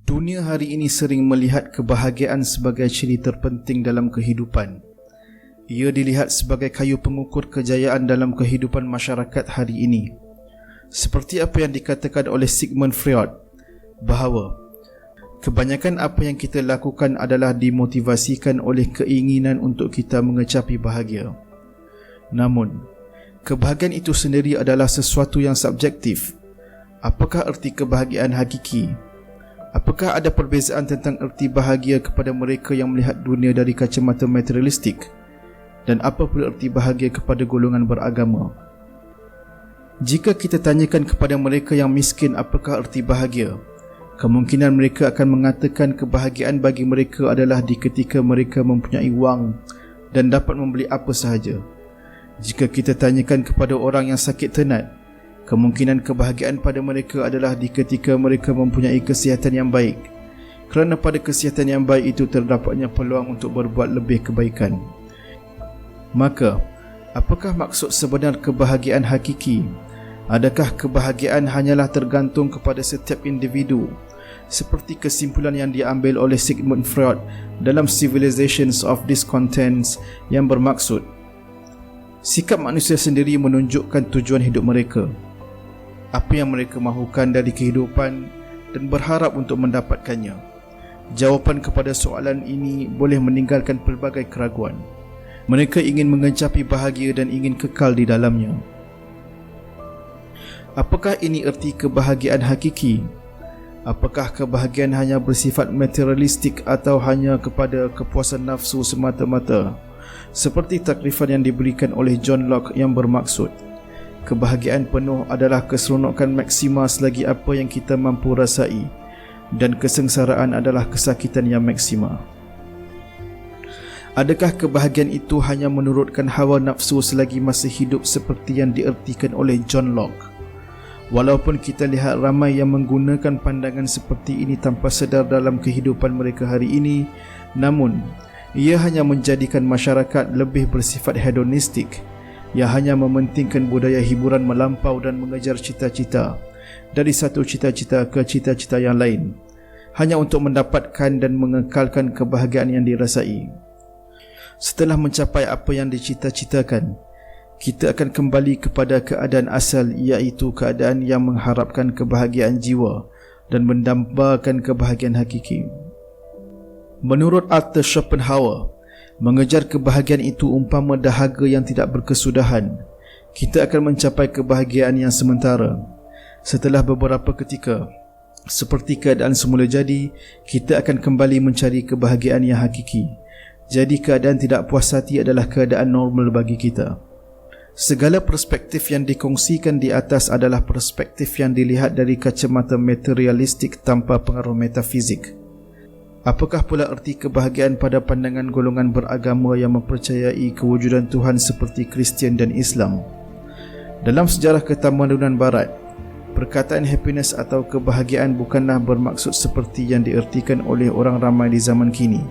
Dunia hari ini sering melihat kebahagiaan sebagai ciri terpenting dalam kehidupan. Ia dilihat sebagai kayu pengukur kejayaan dalam kehidupan masyarakat hari ini. Seperti apa yang dikatakan oleh Sigmund Freud, bahawa kebanyakan apa yang kita lakukan adalah dimotivasikan oleh keinginan untuk kita mengecapi bahagia. Namun, kebahagiaan itu sendiri adalah sesuatu yang subjektif. Apakah erti kebahagiaan hakiki? Apakah ada perbezaan tentang erti bahagia kepada mereka yang melihat dunia dari kacamata materialistik? Dan apa pula erti bahagia kepada golongan beragama? Jika kita tanyakan kepada mereka yang miskin apakah erti bahagia, kemungkinan mereka akan mengatakan kebahagiaan bagi mereka adalah di ketika mereka mempunyai wang dan dapat membeli apa sahaja. Jika kita tanyakan kepada orang yang sakit tenat, kemungkinan kebahagiaan pada mereka adalah di ketika mereka mempunyai kesihatan yang baik, kerana pada kesihatan yang baik itu terdapatnya peluang untuk berbuat lebih kebaikan. Maka, apakah maksud sebenar kebahagiaan hakiki? Adakah kebahagiaan hanyalah tergantung kepada setiap individu, seperti kesimpulan yang diambil oleh Sigmund Freud dalam Civilizations of Discontents yang bermaksud sikap manusia sendiri menunjukkan tujuan hidup mereka, apa yang mereka mahukan dari kehidupan dan berharap untuk mendapatkannya. Jawapan kepada soalan ini boleh meninggalkan pelbagai keraguan. Mereka ingin mengecapi bahagia dan ingin kekal di dalamnya. Apakah ini erti kebahagiaan hakiki? Apakah kebahagiaan hanya bersifat materialistik atau hanya kepada kepuasan nafsu semata-mata? Seperti takrifan yang diberikan oleh John Locke yang bermaksud, kebahagiaan penuh adalah keseronokan maksima selagi apa yang kita mampu rasai, dan kesengsaraan adalah kesakitan yang maksima. Adakah kebahagiaan itu hanya menurutkan hawa nafsu selagi masih hidup seperti yang diertikan oleh John Locke? Walaupun kita lihat ramai yang menggunakan pandangan seperti ini tanpa sedar dalam kehidupan mereka hari ini, namun ia hanya menjadikan masyarakat lebih bersifat hedonistik. Ia hanya mementingkan budaya hiburan melampau dan mengejar cita-cita dari satu cita-cita ke cita-cita yang lain, hanya untuk mendapatkan dan mengekalkan kebahagiaan yang dirasai. Setelah mencapai apa yang dicita-citakan, kita akan kembali kepada keadaan asal, iaitu keadaan yang mengharapkan kebahagiaan jiwa dan mendambakan kebahagiaan hakiki. Menurut Arthur Schopenhauer, mengejar kebahagiaan itu umpama dahaga yang tidak berkesudahan. Kita akan mencapai kebahagiaan yang sementara. Setelah beberapa ketika, seperti keadaan semula jadi, kita akan kembali mencari kebahagiaan yang hakiki. Jadi keadaan tidak puas hati adalah keadaan normal bagi kita. Segala perspektif yang dikongsikan di atas adalah perspektif yang dilihat dari kacamata materialistik tanpa pengaruh metafizik. Apakah pula erti kebahagiaan pada pandangan golongan beragama yang mempercayai kewujudan Tuhan seperti Kristian dan Islam? Dalam sejarah ketamadunan Barat, perkataan happiness atau kebahagiaan bukanlah bermaksud seperti yang diertikan oleh orang ramai di zaman kini.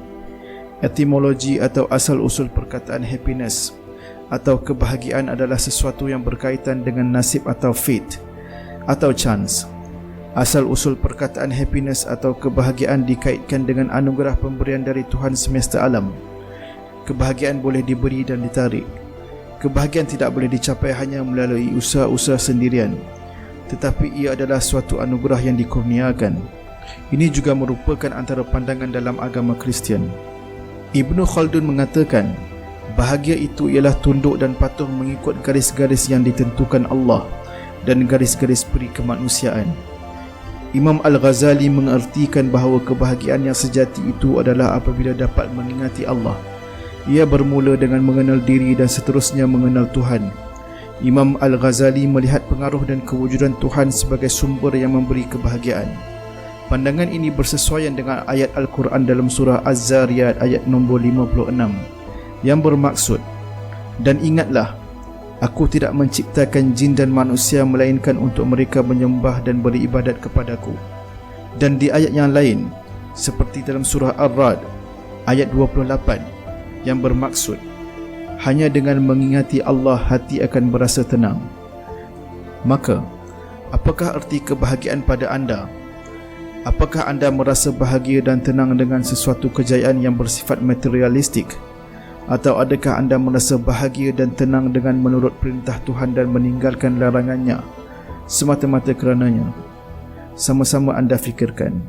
Etimologi atau asal-usul perkataan happiness atau kebahagiaan adalah sesuatu yang berkaitan dengan nasib atau fate atau chance. Asal-usul perkataan happiness atau kebahagiaan dikaitkan dengan anugerah pemberian dari Tuhan semesta alam. Kebahagiaan boleh diberi dan ditarik. Kebahagiaan tidak boleh dicapai hanya melalui usaha-usaha sendirian, tetapi ia adalah suatu anugerah yang dikurniakan. Ini juga merupakan antara pandangan dalam agama Kristian. Ibnu Khaldun mengatakan, bahagia itu ialah tunduk dan patuh mengikut garis-garis yang ditentukan Allah dan garis-garis peri kemanusiaan. Imam Al-Ghazali mengertikan bahawa kebahagiaan yang sejati itu adalah apabila dapat mengingati Allah. Ia bermula dengan mengenal diri dan seterusnya mengenal Tuhan. Imam Al-Ghazali melihat pengaruh dan kewujudan Tuhan sebagai sumber yang memberi kebahagiaan. Pandangan ini bersesuaian dengan ayat Al-Quran dalam surah Az-Zariyat ayat nombor 56 yang bermaksud, dan ingatlah, aku tidak menciptakan jin dan manusia melainkan untuk mereka menyembah dan beribadat kepadaku. Dan di ayat yang lain, seperti dalam surah Ar-Ra'd ayat 28 yang bermaksud, hanya dengan mengingati Allah hati akan berasa tenang. Maka, apakah erti kebahagiaan pada anda? Apakah anda merasa bahagia dan tenang dengan sesuatu kejayaan yang bersifat materialistik? Atau adakah anda merasa bahagia dan tenang dengan menurut perintah Tuhan dan meninggalkan larangannya semata-mata kerananya? Sama-sama anda fikirkan.